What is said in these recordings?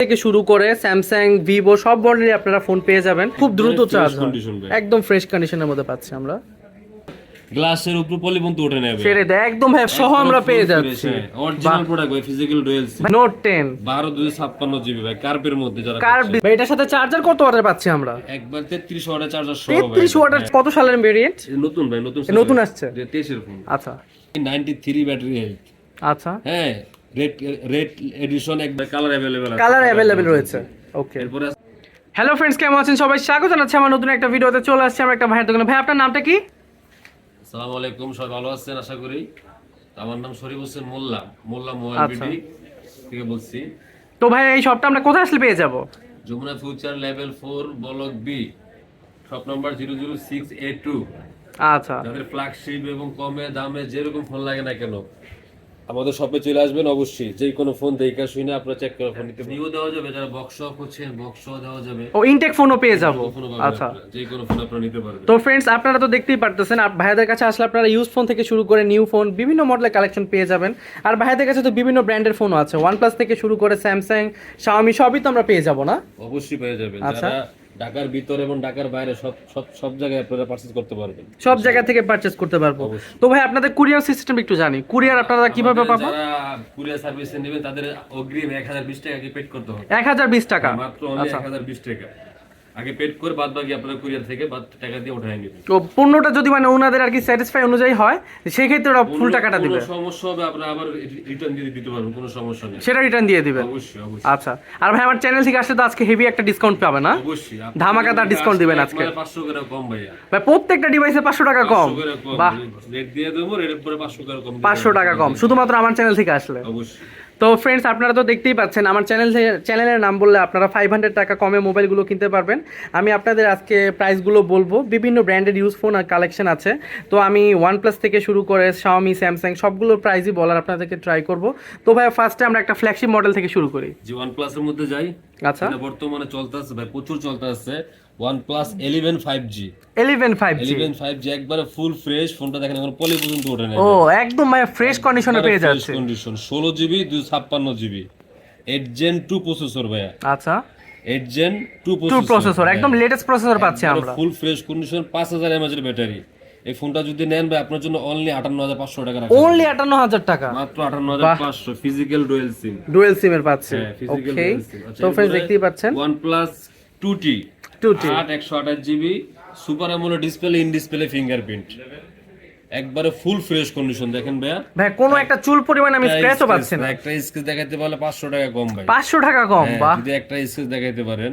থেকে শুরু করে স্যামসাং ভিভো সব মডেলের আপনারা ফোন পেয়ে যাবেন, খুব দ্রুত চার্জ হয়, একদম ফ্রেশ কন্ডিশনের মধ্যে পাচ্ছি আমরা। গ্লাসের উপর পলিবন্ধ ওঠে নেবে ছেড়ে দেয় একদম ভাই সহ আমরা পেয়ে যাচ্ছি। অরিজিনাল প্রোডাক্ট ভাই, ফিজিক্যাল ডুয়াল সিম নোট 10 12 256 জিবি ভাই, কার্ভের মধ্যে যারা কার্ভ। এটার সাথে চার্জার কত ওয়াটের পাচ্ছি আমরা? একবার 33 ওয়াটের চার্জার সহ। 33 ওয়াটের কত সালের ভেরিয়েন্ট? নতুন ভাই, নতুন আসছে 23 এর ফোন। আচ্ছা 93 ব্যাটারি হেলথ। আচ্ছা হ্যাঁ, রেড এডিশন, একবার কালার অ্যাভেলেবল রয়েছে। ওকে, এরপরে হ্যালো ফ্রেন্ডস, কেমন আছেন সবাই? স্বাগত জানাচ্ছি আমার নতুন একটা ভিডিওতে। চলে আসছে আমরা একটা ভাইয়ের দোকানে। ভাই আপনার নামটা কি? আসসালামু আলাইকুম, সবাই ভালো আছেন আশা করি। আমার নাম শরীফ হোসেন মোল্লা মোবাইল বিডি থেকে বলছি। তো ভাই এই শপটা আমরা কোথায় আসলে পেয়ে যাব? Jamuna future level 4 block B, shop number 006A2। আচ্ছা, যাদের ফ্ল্যাগশিপ এবং কমে দামে যেরকম ফোন লাগে না কেন আমাদের শপে চলে আসবেন। অবশ্যই যে কোনো ফোন দেখা শুনে আপনারা চেক করে ফোন নিতে নিও দেওয়া যাবে। যারা বক্স শপ হচ্ছে বক্স দেওয়া যাবে, ও ইনটেক ফোনও পেয়ে যাব। আচ্ছা, যে কোনো ফোন আপনারা নিতে পারবেন। তো ফ্রেন্ডস আপনারা তো দেখতেই পারতেছেন, আর ভাইয়াদের কাছে আসলে আপনারা ইউজ ফোন থেকে শুরু করে নিউ ফোন বিভিন্ন মডেলের কালেকশন পেয়ে যাবেন। আর ভাইয়াদের কাছে তো বিভিন্ন ব্র্যান্ডের ফোনও আছে, OnePlus থেকে শুরু করে স্যামসাং, শাওমি সবই তো আমরা পেয়ে যাব না? অবশ্যই পেয়ে যাবেন। আচ্ছা, যারা ঢাকার ভিতরে এবং ঢাকার বাইরে সব জায়গায় আপনারা পারচেজ করতে পারবেন, সব জায়গা থেকে পারচেজ করতে পারবো। তো ভাই আপনাদের কুরিয়ার সিস্টেম একটু জানি, কুরিয়ার আপনারা কিভাবে পাবো? যারা কুরিয়ার সার্ভিসে নেবেন তাদের অগ্রিম 1020 টাকা কি পেড করতে হবে। 1020 টাকা মাত্র, অনলি 1020 টাকা আগে পেড করে বাদ বাকি আপনারা কুরিয়ার থেকে বাদ টাকা দিয়ে উঠায় নেবেন। তো পণ্যটা যদি মানে ওনাদের আর কি স্যাটিসফাই অনুযায়ী হয়, সেই ক্ষেত্রে ওরা ফুল টাকাটা দিবে। কোনো সমস্যা হবে আপনারা আবার রিটার্ন দিয়ে দিতে পারবেন, কোনো সমস্যা নেই, সেটা রিটার্ন দিয়ে দিবেন। অবশ্যই অবশ্যই। আচ্ছা, আর ভাই আমার চ্যানেল থেকে আসলে তো আজকে হেভি একটা ডিসকাউন্ট পাবে না? অবশ্যই ধামাকাদার ডিসকাউন্ট দিবেন আজকে। 500 করে কম ভাইয়া, ভাই প্রত্যেকটা ডিভাইসে 500 টাকা কম। বাহ, রেট দিয়ে দেবো, রেটের পরে 500 করে কম, 500 টাকা কম শুধুমাত্র আমার চ্যানেল থেকে আসলে। অবশ্যই। তো ফ্রেন্ডস আপনারা তো দেখতেই পাচ্ছেন, আমার চ্যানেলের নাম বললে আপনারা 500 টাকা কমে মোবাইলগুলো কিনতে পারবেন। আমি আপনাদের আজকে প্রাইসগুলো বলবো, বিভিন্ন ব্র্যান্ডের ইউজ ফোন আর কালেকশন আছে। তো আমি OnePlus থেকে শুরু করে শাওমি, স্যামসাং সবগুলোর প্রাইসই বলার আপনাদেরকে ট্রাই করব। তো ভাই ফার্স্টে আমরা একটা ফ্ল্যাগশিপ মডেল থেকে শুরু করি। জি, OnePlus এর মধ্যে যাই। আচ্ছা, বর্তমানে চলতেছে ভাই, প্রচুর চলতেছে OnePlus 11 5G। 11 5G একবারে ফুল ফ্রেশ ফোনটা, দেখেন এখন পলি পর্যন্ত ওঠে না। ও একদম ভাই ফ্রেশ কন্ডিশনে পেয়ে যাচ্ছে। Condition 16GB 256GB 8 Gen 2 processor ভাইয়া। আচ্ছা, 8 Gen 2 প্রসেসর একদম লেটেস্ট প্রসেসর পাচ্ছি আমরা। ফুল ফ্রেশ কন্ডিশন, 5000 mAh এর ব্যাটারি। এই ফোনটা যদি নেন ভাই আপনার জন্য অনলি 58500 টাকা রাখা, অনলি 58000 টাকা, মাত্র 58500। ফিজিক্যাল ডুয়াল সিমের পাচ্ছি। ফিজিক্যাল ওকে, ডুয়াল সিম। তো फ्रेंड्स দেখতেই পাচ্ছেন OnePlus 2T 128GB super AMOLED display, in display fingerprint, একবারে ফুল ফ্রেশ কন্ডিশন। দেখেন ভাইয়া, ভাই কোনো একটা চুল পরিমাণ আমি স্ক্র্যাচও পাচ্ছি না। একটা স্কেচ দেখাইতে পারলে 500 টাকা কম ভাই, 500 টাকা কম। বাহ, যদি একটা স্কেচ দেখাইতে পারেন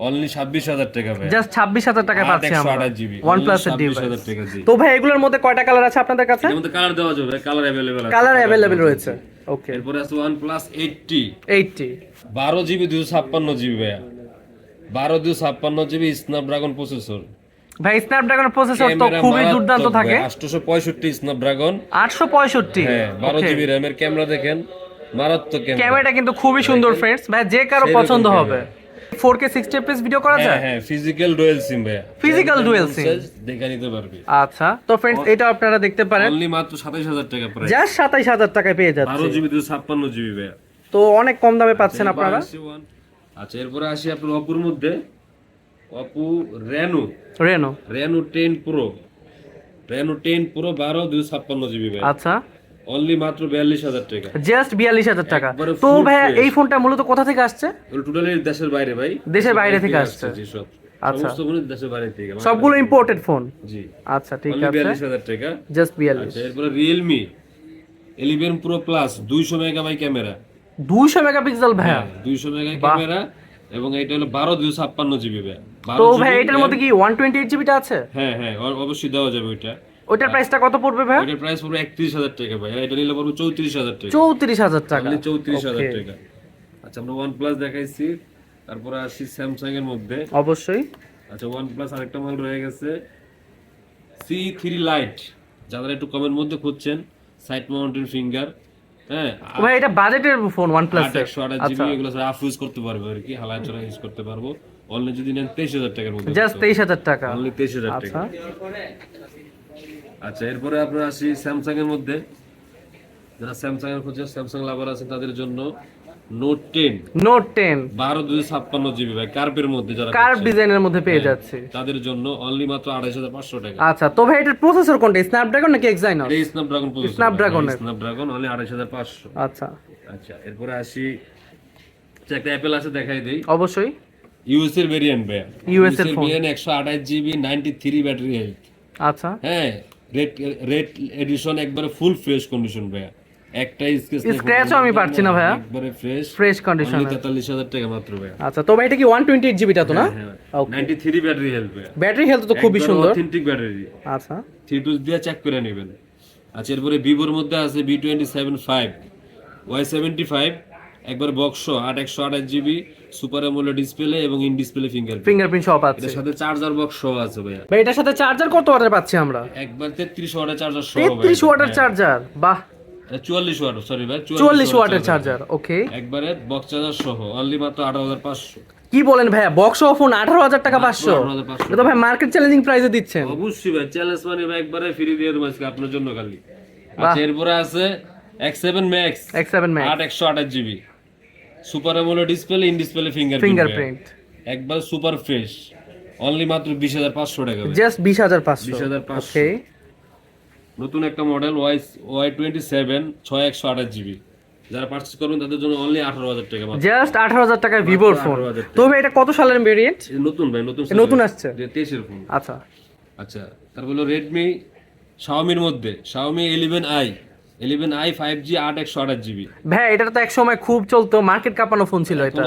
অনলি 26000 টাকা ভাই, জাস্ট 26000 টাকা পাচ্ছি আমরা 128GB OnePlus এর ডিভাইস। 26000 টাকা। জি, তো ভাই এগুলোর মধ্যে কয়টা কালার আছে আপনাদের কাছে? এর মধ্যে কালার দেওয়া যাবে, কালার अवेलेबल আছে, কালার अवेलेबल রয়েছে। ওকে, এরপর আছে OnePlus 80 12GB 256GB ভাইয়া, 256GB স্ন্যাপড্রাগন প্রসেসর। ভাই স্ন্যাপড্রাগন প্রসেসর তো খুবই দুর্দান্ত থাকে। 865 স্ন্যাপড্রাগন 865, হ্যাঁ 12GB RAM এর ক্যামেরা, দেখেন মারাত্মক ক্যামেরাটা কিন্তু খুবই সুন্দর फ्रेंड्स। ভাই যে কারো পছন্দ হবে। 4K 60 fps ভিডিও করা যায়। হ্যাঁ, ফিজিক্যাল ডুয়াল সিম ভাইয়া, ফিজিক্যাল ডুয়াল সিম দেখে নিতে পারবে। আচ্ছা, তো फ्रेंड्स এটা আপনারা দেখতে পারেন অনলি মাত্র 27000 টাকা প্রাইস, জাস্ট 27000 টাকায় পেয়ে যাচ্ছে। 12GB 256GB ভাইয়া, তো অনেক কম দামে পাচ্ছেন আপনারা। আচ্ছা, এরপরে আসি আপনার অপুর মধ্যে, Apu Reno Reno 10 pro 12 256GB ভাই। আচ্ছা, অনলি মাত্র 42000 টাকা, জাস্ট 42000 টাকা। তো ভাই এই ফোনটা মূলত কোথা থেকে আসছে? টোটালি দেশের বাইরে ভাই, দেশের বাইরে থেকে আসছে। জি, সব আচ্ছা, সমস্ত ফোন দেশের বাইরে থেকে, সবগুলো ইম্পোর্টেড ফোন। জি, আচ্ছা ঠিক অনলি আছে, 42000 টাকা, জাস্ট 42। আচ্ছা, এরপরে realme 11 Pro Plus 200 megabyte camera, 200 megapixel ভাই, 200 মেগা ক্যামেরা, এবং এটা হলো 12 256GB ভাই। তো ভাই এটার মধ্যে কি 128GB টা আছে? হ্যাঁ হ্যাঁ, অবশ্যই দেওয়া যাবে ওইটা। ওইটার প্রাইসটা কত পড়বে ভাই? ওইটার প্রাইস পড়বে 31000 টাকা ভাই, এটা নিলে পড়বে 34000 টাকা, 34000 টাকা, অনলি 34000 টাকা। আচ্ছা, আমরা OnePlus দেখাইছি, তারপরে আসি স্যামসাং এর মধ্যে। অবশ্যই। আচ্ছা, OnePlus আরেকটা মাল রয়ে গেছে C3 লাইট, যারা একটু কমের মধ্যে খুঁজছেন সাইড মাউন্টেন ফিঙ্গার। হ্যাঁ ভাই এটা বাজেটের ফোন OnePlus এর। 128GB, এগুলো আফ ইউজ করতে পারবে আর কি, হালায় চড়া ইউজ করতে পারবো। অনলি যদি নেন 23000 টাকার মধ্যে, জাস্ট 23000 টাকা, অনলি 23000 টাকা। আচ্ছা আচ্ছা, এরপরে আপনারা আসি স্যামসাং এর মধ্যে, যারা স্যামসাং এর খোঁজে, স্যামসাং লাভার আছে তাদের জন্য নোট 10 নোট 10 12 256 জিবি ভাই, কার্ভের মধ্যে যারা কার্ভ খুঁজছেন, ডিজাইনের মধ্যে পেয়ে যাচ্ছে তাদের জন্য অনলি মাত্র 28500 টাকা। আচ্ছা, তো ভাই এটার প্রসেসর কোনটা, স্ন্যাপড্রাগন নাকি এক্সাইনস? এই স্ন্যাপড্রাগন প্রসেসর, স্ন্যাপড্রাগন অনলি 28500। আচ্ছা আচ্ছা, এরপরে আসি একটা অ্যাপেল আছে, দেখাই দেই। অবশ্যই ইউএস এর ভেরিয়েন্ট ভাই, ইউএস এর ফোন, 128 জিবি 93 ব্যাটারি হেলথ। আচ্ছা হ্যাঁ, রেড এডিশন, একবারে ফুল ফ্রেশ কন্ডিশন ভাই, একটা স্ক্র্যাচও আমি পাচ্ছি না ভাইয়া, একবারে ফ্রেশ কন্ডিশন, 43000 টাকা মাত্র ভাই। আচ্ছা, তো ভাই এটা কি 128 জিবিটা তো না? ওকে, 93 ব্যাটারি হেলথ ভাই, ব্যাটারি হেলথ তো খুবই সুন্দর, অথেন্টিক ব্যাটারি। আচ্ছা, 3 দিয়ে চেক করে নেবেন। আচ্ছা, এরপরে ভিভোর মধ্যে আছে B27 5 Y75, একবার box 8128 GB, super AMOLED display এবং ইন ডিসপ্লে ফিঙ্গারপ্রিন্ট সহ পাচ্ছি। এর সাথে চার্জার বক্স সহ আছে ভাইয়া। ভাই এটার সাথে চার্জার কত ওয়াটের পাচ্ছি আমরা? একবার 33 ওয়াটের চার্জার সহ। 33 ওয়াটের চার্জার, বাহ। 44 ওয়াট, সরি ভাই, 44 ওয়াটের চার্জার, ওকে। একবারে বক্স চার্জার সহ অনলি মাত্র 18500। কি বলেন ভাইয়া, বক্স অফ ফোন 18500 টাকা 500? 18500 এটা তো ভাই মার্কেট চ্যালেঞ্জিং প্রাইসে দিচ্ছেন। অবশ্যই ভাই, চ্যালেঞ্জ মানে ভাই একবারে ফ্রি দিয়ে দেব আজকে আপনার জন্য খালি। আচ্ছা, এরপরে আছে X7 Max, 8128 GB, super AMOLED display, in display fingerprint, একবার সুপার ফ্রেশ, অনলি মাত্র 20500 টাকা, জাস্ট 20500। 20500। ওকে, নতুন একটা মডেল Y27 6128 জিবি, যারা পারচেজ করবেন তাদের জন্য অনলি 18000 টাকা মাত্র, জাস্ট 18000 টাকায় ভিভোর ফোন। তো ভাই এটা কত সালের ভেরিয়েন্ট? নতুন ভাই, নতুন আসছে 23 এর ফোন। আচ্ছা আচ্ছা, তারপর হলো রেডমি, শাওমির মধ্যে Xiaomi 11i 5G 8128 জিবি। ভাই এটা তো এক সময় খুব চলতো, মার্কেট কাঁপানো ফোন ছিল এটা,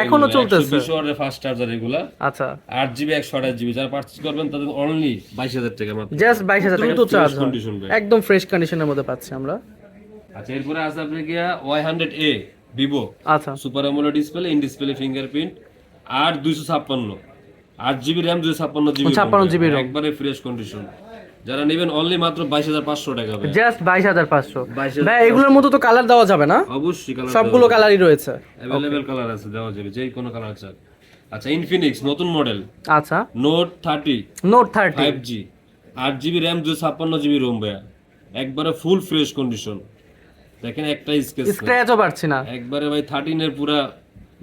এখনো চলতেছে। 120 ওয়াটের ফাস্ট চার্জার এগুলা, আচ্ছা 8GB 128 জিবি, যারা পারচেজ করবেন তাদের অনলি 22000 টাকা মাত্র, জাস্ট 22000 টাকা তো চার্জ, কন্ডিশন ভাই, একদম ফ্রেশ কন্ডিশনের মধ্যে পাচ্ছি আমরা। আচ্ছা, এরপরে আছে আপনার কি Y100A ভিভো, আচ্ছা super AMOLED display, in display fingerprint, আর 256 8GB RAM 256 জিবি, একবারে ফ্রেশ কন্ডিশন, যারা নেবেন অনলি মাত্র 22500 টাকা ভাই, জাস্ট 22500। ভাই এগুলোর মতো তো কালার দেওয়া যাবে না? অবশ্যই কালার, সবগুলো কালারই রয়েছে, अवेलेबल কালার আছে, দেওয়া যাবে যে কোনো কালার চান। আচ্ছা, ইনফিনিক্স নতুন মডেল, আচ্ছা note 30 5G 8GB RAM 256 GB ROM ভাই, একবারে ফুল ফ্রেশ কন্ডিশন, দেখেন একটা স্ক্র্যাচও পাচ্ছি না, একবারে ভাই 13 এর পুরা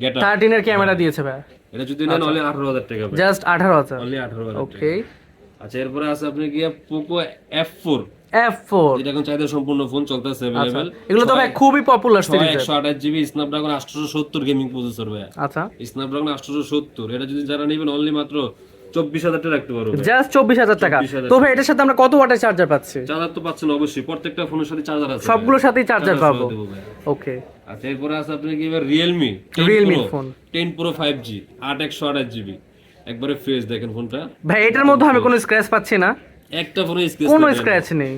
গেটআপ, 13 এর ক্যামেরা দিয়েছে ভাই, এটা যদি নেন অনলি 18000 টাকা ভাই, জাস্ট 18000, অনলি 18000। ওকে। আচ্ছা, এরপরে আছে আপনি কি পোকো F4, এটা এখন চাইতে সম্পূর্ণ ফোন চলতেছে अवेलेबल, এগুলো তো ভাই খুবই popular series, 128 GB Snapdragon 870 gaming processor ভাই, আচ্ছা স্ন্যাপড্রাগন 870, এটা যদি যারা নেবেন অনলি মাত্র 24000 টাকা রাখতে পারবে, জাস্ট 24000 টাকা। তো ভাই এটার সাথে আমরা কত ওয়াটের চার্জার পাচ্ছি? চার্জার তো পাচ্ছেন অবশ্যই, প্রত্যেকটা ফোনের সাথে চার্জার আছে, সবগুলোর সাথেই চার্জার পাবো, ওকে। আচ্ছা, এরপরে আছে আপনি কি এবার Realme phone 10 Pro 5G 8128 GB, একবারে ফ্রেশ, দেখেন ফোনটা ভাই, এটার মধ্যে আমি কোনো স্ক্র্যাচ পাচ্ছি না, একটা ফোনে কোনো স্ক্র্যাচ নেই,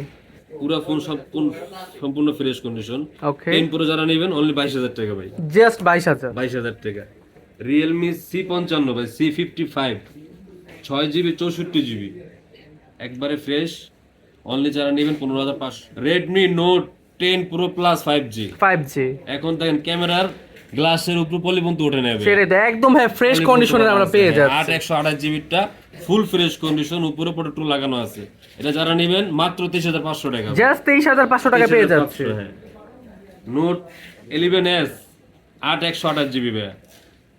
পুরো ফোন সম্পূর্ণ ফ্রেশ কন্ডিশন, ওকে। 10 Pro যারা নেবেন অনলি 22000 টাকা ভাই, জাস্ট 22000 টাকা। রিয়েলমি C55 ভাই, C55 6GB 64GB, একবারে ফ্রেশ, অনলি যারা নেবেন 15500। Redmi note 10 Pro Plus 5G, এখন দেখেন ক্যামেরার গ্লাসের উপর পলিবন্ধ উঠে নেবে, ছেড়ে দে, একদম ভাই ফ্রেশ কন্ডিশনে আমরা পেয়ে যাচ্ছি, 8128 জিবিটা ফুল ফ্রেশ কন্ডিশন, উপরে প্রোটেক্টর লাগানো আছে, এটা যারা নেবেন মাত্র 23500 টাকা, জাস্ট 23500 টাকা পেয়ে যাচ্ছে। নোট 11s 8128 জিবি ভাই,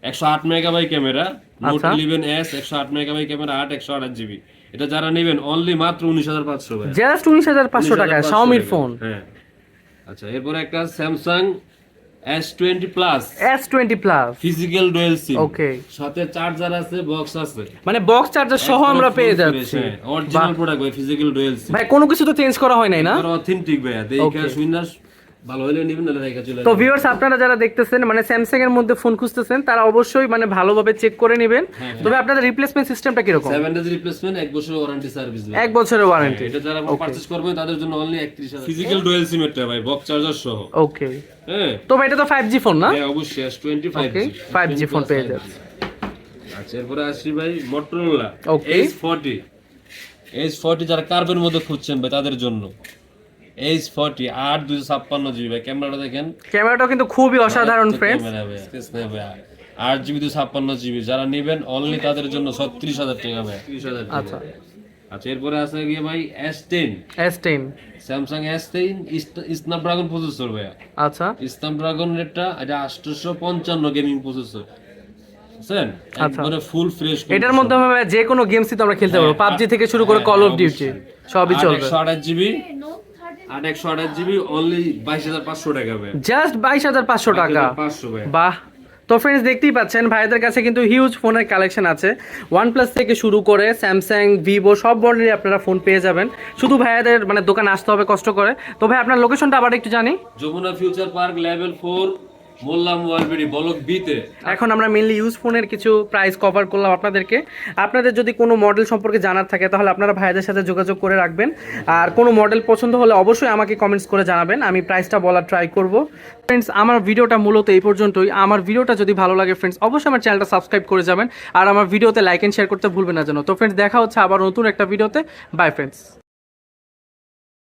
108 megabyte camera, note 11s 108 megabyte camera, 128 GB, এটা যারা নেবেন অনলি মাত্র 19500 ভাই, জাস্ট 19500 টাকা শাওমির ফোন। হ্যাঁ, আচ্ছা, এরপরে একটা Samsung S20 plus physical dual SIM, okay, সাথে চার্জার আছে, বক্স আছে, মানে বক্স চার্জার সহ আমরা পেয়ে যাচ্ছি, অরিজিনাল প্রোডাক্ট ভাই, ফিজিক্যাল ডুয়াল সিম ভাই, কোনো কিছু তো চেঞ্জ করা হয় নাই না, অথেন্টিক ভাই, দেখা শুননা ভালো হলে নেবেন, না দেখা চলে। তো ভিউয়ার্স, আপনারা যারা দেখতেছেন মানে স্যামসাং এর মধ্যে ফোন খুঁজতেছেন, তারা অবশ্যই মানে ভালোভাবে চেক করে নেবেন। তবে আপনাদের রিপ্লেসমেন্ট সিস্টেমটা কি রকম? 7 ডেজ রিপ্লেসমেন্ট, 1 বছরের ওয়ারেন্টি সার্ভিস, 1 বছরের ওয়ারেন্টি, এটা যারা পারচেজ করবেন তাদের জন্য অনলি 31000। ফিজিক্যাল ডুয়াল সিম এটা ভাই, বক্স চার্জার সহ, ওকে। হ্যাঁ, তো ভাই এটা তো 5G ফোন না? হ্যাঁ অবশ্যই, S20 5G ফোন পেয়ে যাচ্ছে। আচ্ছা, এরপরে আসি ভাই মোটরোলা H40 যারা কার্ভের মধ্যে খুঁজছেন ভাই তাদের জন্য, H40 256 জিবি ভাই, ক্যামেরাটা দেখেন, ক্যামেরাটাও কিন্তু খুবই অসাধারণ ফ্রেন্ডস, 8GB 256 জিবি, যারা নেবেন অনলি তাদের জন্য 36000 টাকা ভাই, 30000 টাকা। আচ্ছা, আচ্ছা এরপরে আছে গিয়ে ভাই S10, S10 Samsung S10 Snapdragon processor ভাইয়া। আচ্ছা স্ন্যাপড্রাগন এটা 855 গেমিং প্রসেসর, বুঝছেন? আচ্ছা। একবারে ফুল ফ্রেশ। এটার মধ্যে আমরা যে কোনো গেমসই তো আমরা খেলতে পারবো, পাবজি থেকে শুরু করে কল অফ ডিউটি সবই চলবে। 128 জিবি 128 জিবি অনলি 22,500 টাকা ভাই, জাস্ট 22,500 টাকা। 500 ভাই। বাহ। তো ফ্রেন্ডস দেখতেই পাচ্ছেন ভাইদের কাছে কিন্তু হিউজ ফোনের কালেকশন আছে, OnePlus থেকে শুরু করে স্যামসাং, ভিভো সব ব্র্যান্ডেরই আপনারা ফোন পেয়ে যাবেন। শুধু ভাইয়াদের মানে দোকানে আসতে হবে কষ্ট করে। তো ভাই আপনার লোকেশনটা আবার একটু জানি। যমুনা ফিউচার পার্ক লেভেল 4 মোল্লা মোবাইল ব্লক বি তে। এখন আমরা মেনলি ইউজ ফোনের কিছু প্রাইস কভার করলাম আপনাদেরকে। আপনাদের যদি কোনো মডেল সম্পর্কে জানার থাকে তাহলে আপনারা ভাইদের সাথে যোগাযোগ করে রাখবেন, আর কোনো মডেল পছন্দ হলে অবশ্যই আমাকে কমেন্টস করে জানাবেন, আমি প্রাইসটা বলার ট্রাই করব। ফ্রেন্ডস আমার ভিডিওটা মূলত এই পর্যন্তই। আমার ভিডিওটা যদি ভালো লাগে ফ্রেন্ডস অবশ্যই আমার চ্যানেলটা সাবস্ক্রাইব করে যাবেন, আর আমার ভিডিওতে লাইক এন্ড শেয়ার করতে ভুলবেন না যেন। তো ফ্রেন্ডস দেখা হচ্ছে আবার নতুন একটা ভিডিওতে। By friends.